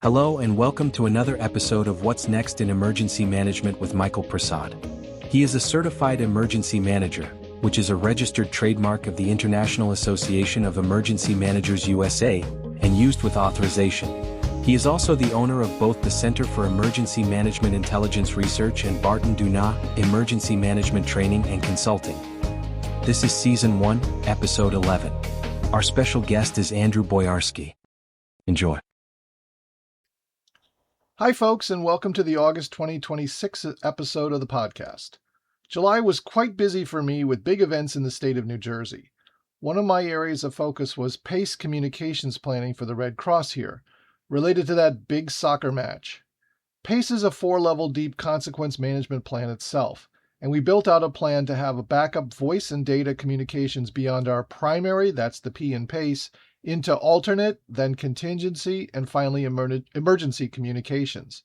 Hello and welcome to another episode of What's Next in Emergency Management with Michael Prasad. He is a certified emergency manager, which is a registered trademark of the International Association of Emergency Managers USA, and used with authorization. He is also the owner of both the Center for Emergency Management Intelligence Research and Barton Dunat Emergency Management Training and Consulting. This is Season 1, Episode 11. Our special guest is Andrew Boyarsky. Enjoy. Hi, folks, and welcome to the August 2026 episode of the podcast. July was quite busy for me with big events in the state of New Jersey. One of my areas of focus was PACE communications planning for the Red Cross here, related to that big soccer match. PACE is a 4-level deep consequence management plan itself, and we built out a plan to have a backup voice and data communications beyond our primary, that's the P in PACE, into alternate, then contingency, and finally emergency communications.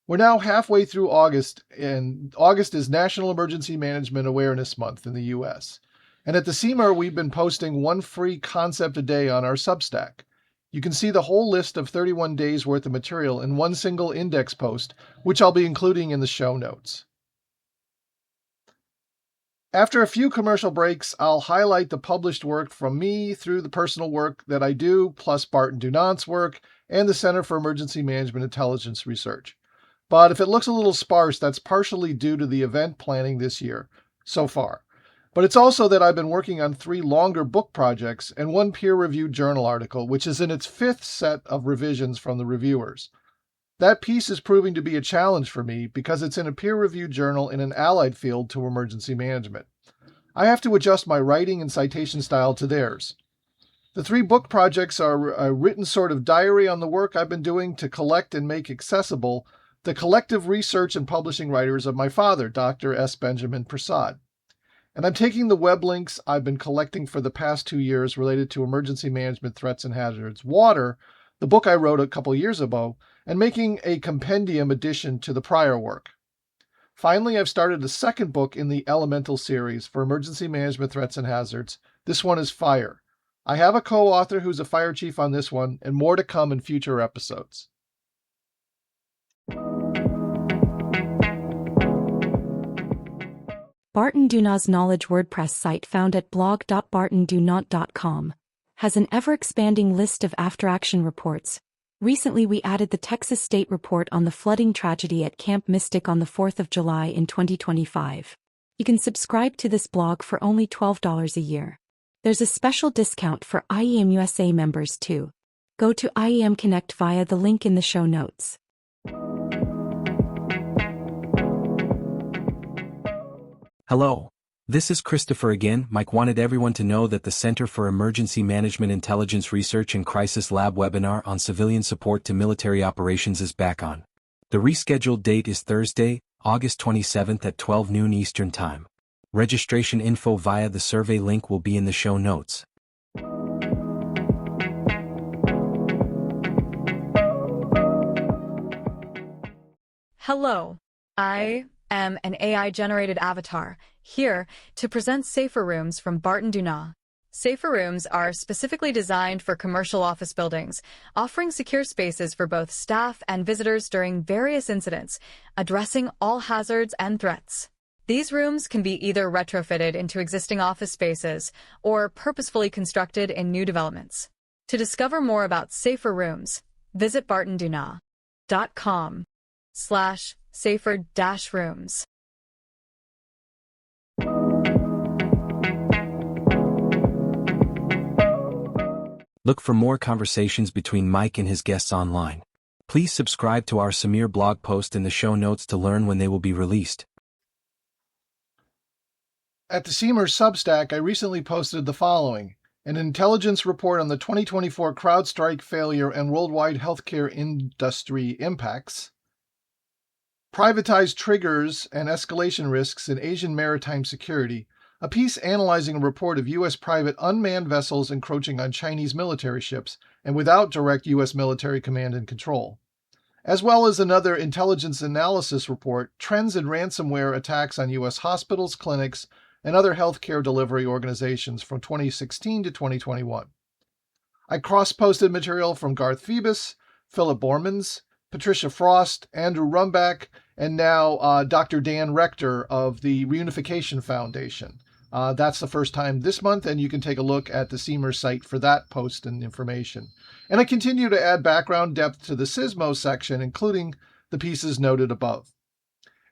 We're now halfway through August, and August is National Emergency Management Awareness Month in the U.S. And at the CEMAR, we've been posting one free concept a day on our Substack. You can see the whole list of 31 days worth of material in one single index post, which I'll be including in the show notes. After a few commercial breaks, I'll highlight the published work from me through the personal work that I do, plus Barton Dunat's work, and the Center for Emergency Management Intelligence Research. But if it looks a little sparse, that's partially due to the event planning this year, so far. But it's also that I've been working on 3 longer book projects and 1 peer-reviewed journal article, which is in its 5th set of revisions from the reviewers. That piece is proving to be a challenge for me because it's in a peer-reviewed journal in an allied field to emergency management. I have to adjust my writing and citation style to theirs. The 3 book projects are a written sort of diary on the work I've been doing to collect and make accessible the collective research and publishing writers of my father, Dr. S. Benjamin Prasad. And I'm taking the web links I've been collecting for the past 2 years related to emergency management threats and hazards, Water, the book I wrote a couple years ago, and making a compendium addition to the prior work. Finally, I've started a 2nd book in the Elemental series for emergency management threats and hazards. This one is Fire. I have a co-author who's a fire chief on this one, and more to come in future episodes. Barton Dunat's knowledge WordPress site, found at blog.bartondunat.com, has an ever-expanding list of after-action reports. Recently, we added the Texas State Report on the flooding tragedy at Camp Mystic on the 4th of July in 2025. You can subscribe to this blog for only $12 a year. There's a special discount for IEM USA members too. Go to IEM Connect via the link in the show notes. Hello. This is Christopher again. Mike wanted everyone to know that the Center for Emergency Management Intelligence Research and Crisis Lab webinar on civilian support to military operations is back on. The rescheduled date is Thursday, August 27th at 12 noon Eastern Time. Registration info via the survey link will be in the show notes. Hello, I am an AI-generated avatar, here to present Safer Rooms from Barton Dunat. Safer Rooms are specifically designed for commercial office buildings, offering secure spaces for both staff and visitors during various incidents, addressing all hazards and threats. These rooms can be either retrofitted into existing office spaces or purposefully constructed in new developments. To discover more about Safer Rooms, visit bartondunat.com/safer-rooms. Look for more conversations between Mike and his guests online. Please subscribe to our Samir blog post in the show notes to learn when they will be released. At the CEMAR Substack, I recently posted the following: an intelligence report on the 2024 CrowdStrike failure and worldwide healthcare industry impacts, privatized triggers and escalation risks in Asian maritime security, a piece analyzing a report of U.S. private unmanned vessels encroaching on Chinese military ships and without direct U.S. military command and control, as well as another intelligence analysis report, trends in ransomware attacks on U.S. hospitals, clinics, and other healthcare delivery organizations from 2016 to 2021. I cross-posted material from Garth Phoebus, Philip Bormans, Patricia Frost, Andrew Rumbach, and now Dr. Dan Rector of the Reunification Foundation. That's the first time this month, and you can take a look at the CMER site for that post and information. And I continue to add background depth to the SISMO section, including the pieces noted above.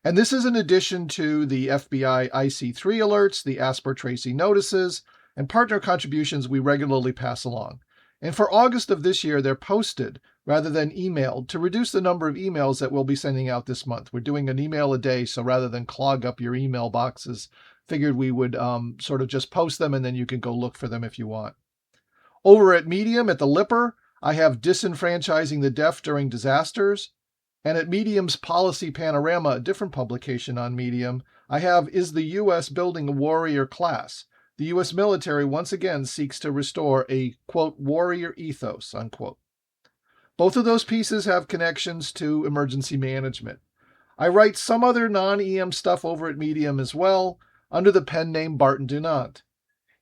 And this is in addition to the FBI IC3 alerts, the ASPR Tracy notices, and partner contributions we regularly pass along. And for August of this year, they're posted rather than emailed to reduce the number of emails that we'll be sending out this month. We're doing an email a day, so rather than clog up your email boxes, figured we would sort of just post them and then you can go look for them if you want. Over at Medium, at the Lipper, I have Disenfranchising the Deaf During Disasters. And at Medium's Policy Panorama, a different publication on Medium, I have Is the U.S. Building a Warrior Class? The U.S. military once again seeks to restore a, quote, warrior ethos, unquote. Both of those pieces have connections to emergency management. I write some other non-EM stuff over at Medium as well, under the pen name Barton Dunant.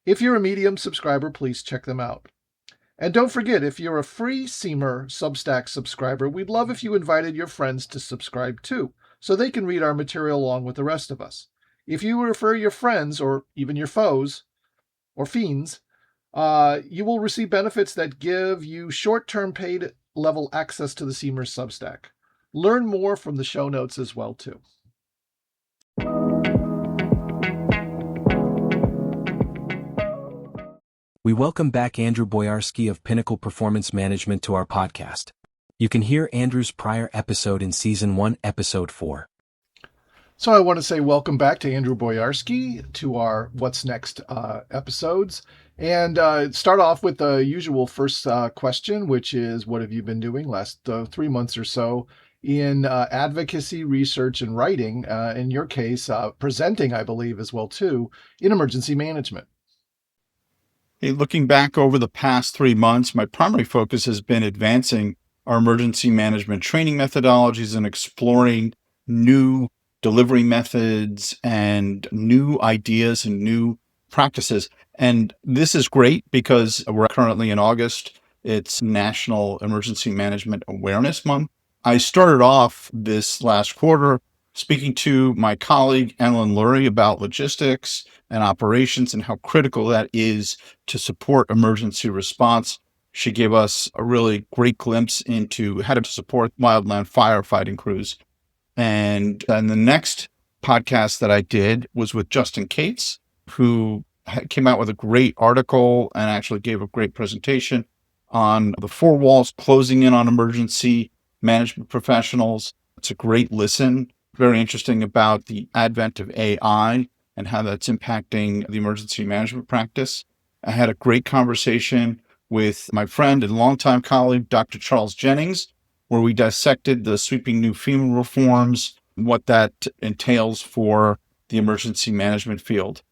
If you're a Medium subscriber, please check them out. And don't forget, if you're a free CMER Substack subscriber, we'd love if you invited your friends to subscribe too, so they can read our material along with the rest of us. If you refer your friends, or even your foes, or fiends, you will receive benefits that give you short-term paid level access to the CMER Substack. Learn more from the show notes as well too. We welcome back Andrew Boyarsky of Pinnacle Performance Management to our podcast. You can hear Andrew's prior episode in Season 1, Episode 4. So I want to say welcome back to Andrew Boyarsky to our What's Next episodes. And start off with the usual first question, which is, what have you been doing last 3 months or so in advocacy, research, and writing? In your case, presenting, I believe, as well, too, in emergency management. Hey, looking back over the past 3 months, my primary focus has been advancing our emergency management training methodologies and exploring new delivery methods and new ideas and new practices. And this is great because we're currently in August. It's National Emergency Management Awareness Month. I started off this last quarter speaking to my colleague, Ellen Lurie, about logistics and operations and how critical that is to support emergency response. She gave us a really great glimpse into how to support wildland firefighting crews. And then the next podcast that I did was with Justin Cates, who came out with a great article and actually gave a great presentation on the four walls closing in on emergency management professionals. It's a great listen. Very interesting about the advent of AI and how that's impacting the emergency management practice. I had a great conversation with my friend and longtime colleague, Dr. Charles Jennings, where we dissected the sweeping new FEMA reforms, what that entails for the emergency management field.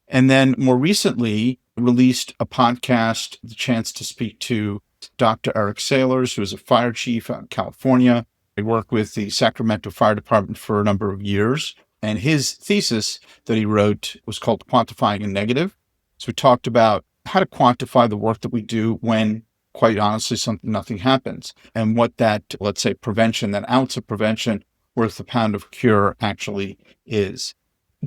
And then more recently, released a podcast, the chance to speak to Dr. Eric Sailors, who is a fire chief out in California. I worked with the Sacramento Fire Department for a number of years, and his thesis that he wrote was called Quantifying a Negative. So we talked about how to quantify the work that we do when, quite honestly, nothing happens, and what that, let's say, prevention, that ounce of prevention worth a pound of cure actually is.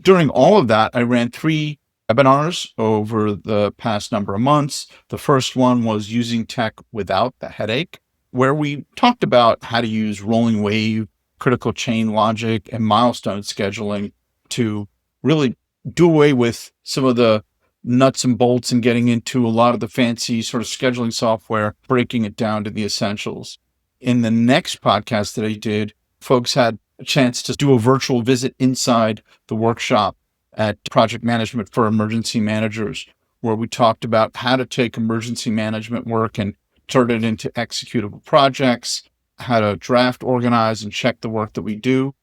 During all of that, I ran 3 webinars over the past number of months. The first one was Using Tech Without the Headache, where we talked about how to use rolling wave, critical chain logic, and milestone scheduling to really do away with some of the nuts and bolts and getting into a lot of the fancy sort of scheduling software, breaking it down to the essentials. In the next podcast that I did, folks had a chance to do a virtual visit inside the workshop at Project Management for Emergency Managers, where we talked about how to take emergency management work and turn it into executable projects, how to draft, organize, and check the work that we do.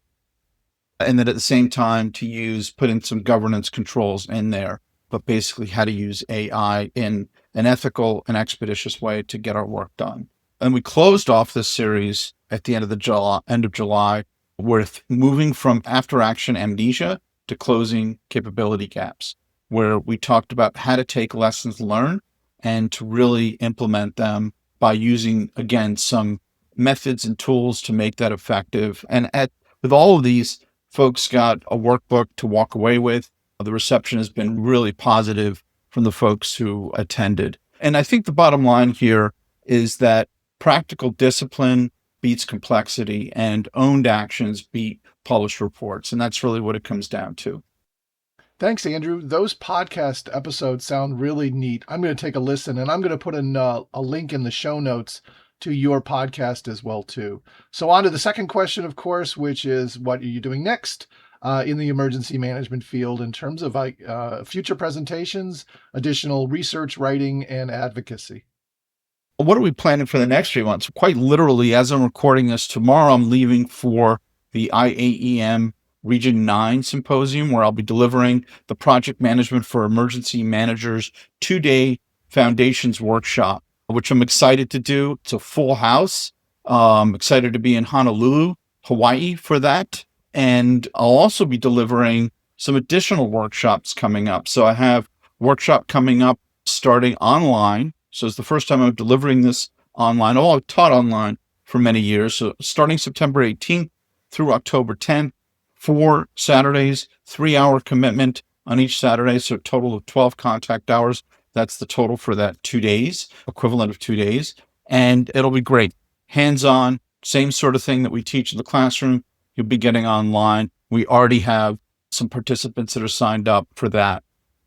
And then at the same time to put in some governance controls in there, but basically how to use AI in an ethical and expeditious way to get our work done. And we closed off this series at the end of July with moving from after action amnesia to closing capability gaps, where we talked about how to take lessons learned and to really implement them by using, again, some methods and tools to make that effective. And with all of these, folks got a workbook to walk away with. The reception has been really positive from the folks who attended. And I think the bottom line here is that practical discipline beats complexity and owned actions beat published reports. And that's really what it comes down to. Thanks, Andrew. Those podcast episodes sound really neat. I'm going to take a listen, and I'm going to put in a link in the show notes to your podcast as well, too. So on to the second question, of course, which is what are you doing next in the emergency management field in terms of future presentations, additional research, writing, and advocacy? What are we planning for the next 3 months? Quite literally, as I'm recording this tomorrow, I'm leaving for the IAEM Region 9 Symposium, where I'll be delivering the Project Management for Emergency Managers 2-day Foundations Workshop, which I'm excited to do. It's a full house. I'm excited to be in Honolulu, Hawaii for that. And I'll also be delivering some additional workshops coming up. So I have a workshop coming up starting online. So it's the first time I'm delivering this online. Oh, I've taught online for many years. So starting September 18th through October 10th, 4 Saturdays, 3-hour commitment on each Saturday. So a total of 12 contact hours. That's the total for that 2 days, equivalent of 2 days. And it'll be great. Hands-on, same sort of thing that we teach in the classroom, you'll be getting online. We already have some participants that are signed up for that.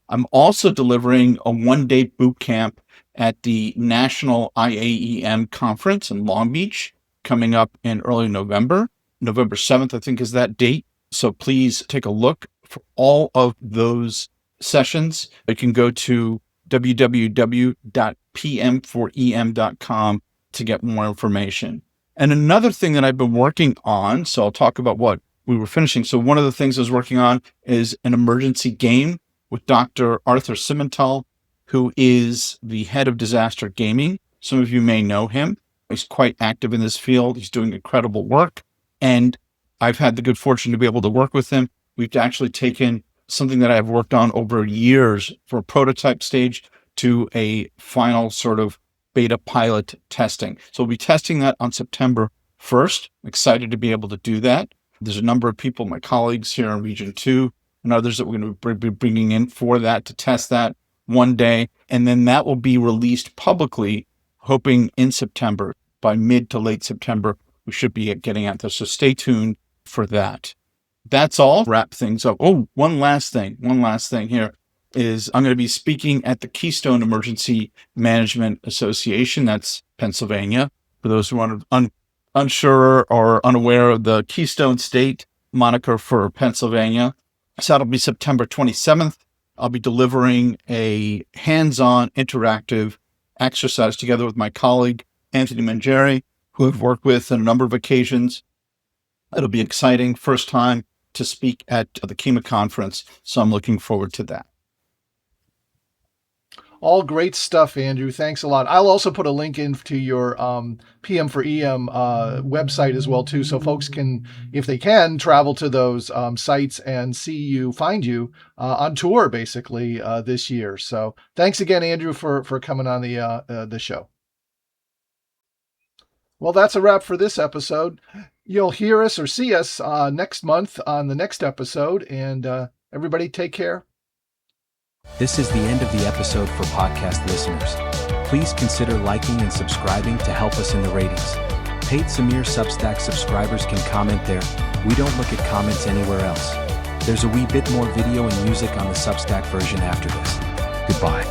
I'm also delivering a 1-day boot camp at the National IAEM Conference in Long Beach coming up in early November. November 7th, I think, is that date. So please take a look for all of those sessions. You can go to www.pm4em.com to get more information. And another thing that I've been working on, so I'll talk about what we were finishing. So one of the things I was working on is an emergency game with Dr. Arthur Simental, who is the head of disaster gaming. Some of you may know him. He's quite active in this field. He's doing incredible work. And I've had the good fortune to be able to work with him. We've actually taken something that I've worked on over years for a prototype stage to a final sort of beta pilot testing. So we'll be testing that on September 1st. I'm excited to be able to do that. There's a number of people, my colleagues here in Region 2 and others that we're going to be bringing in for that to test that one day. And then that will be released publicly, hoping in September. By mid to late September, we should be getting at this. So stay tuned for that. That's all. Wrap things up. Oh, one last thing here is I'm going to be speaking at the Keystone Emergency Management Association. That's Pennsylvania. For those who are unsure or unaware of the Keystone State moniker for Pennsylvania. So that'll be September 27th. I'll be delivering a hands-on interactive exercise together with my colleague, Anthony Mangieri, who I've worked with on a number of occasions. It'll be exciting. First time to speak at the KEMA conference. So I'm looking forward to that. All great stuff, Andrew. Thanks a lot. I'll also put a link into your PM4EM website as well, too, so folks can, if they can, travel to those sites and find you on tour, basically, this year. So thanks again, Andrew, for coming on the show. Well, that's a wrap for this episode. You'll hear us or see us next month on the next episode. And everybody take care. This is the end of the episode for podcast listeners. Please consider liking and subscribing to help us in the ratings. Paid Samir Substack subscribers can comment there. We don't look at comments anywhere else. There's a wee bit more video and music on the Substack version after this. Goodbye.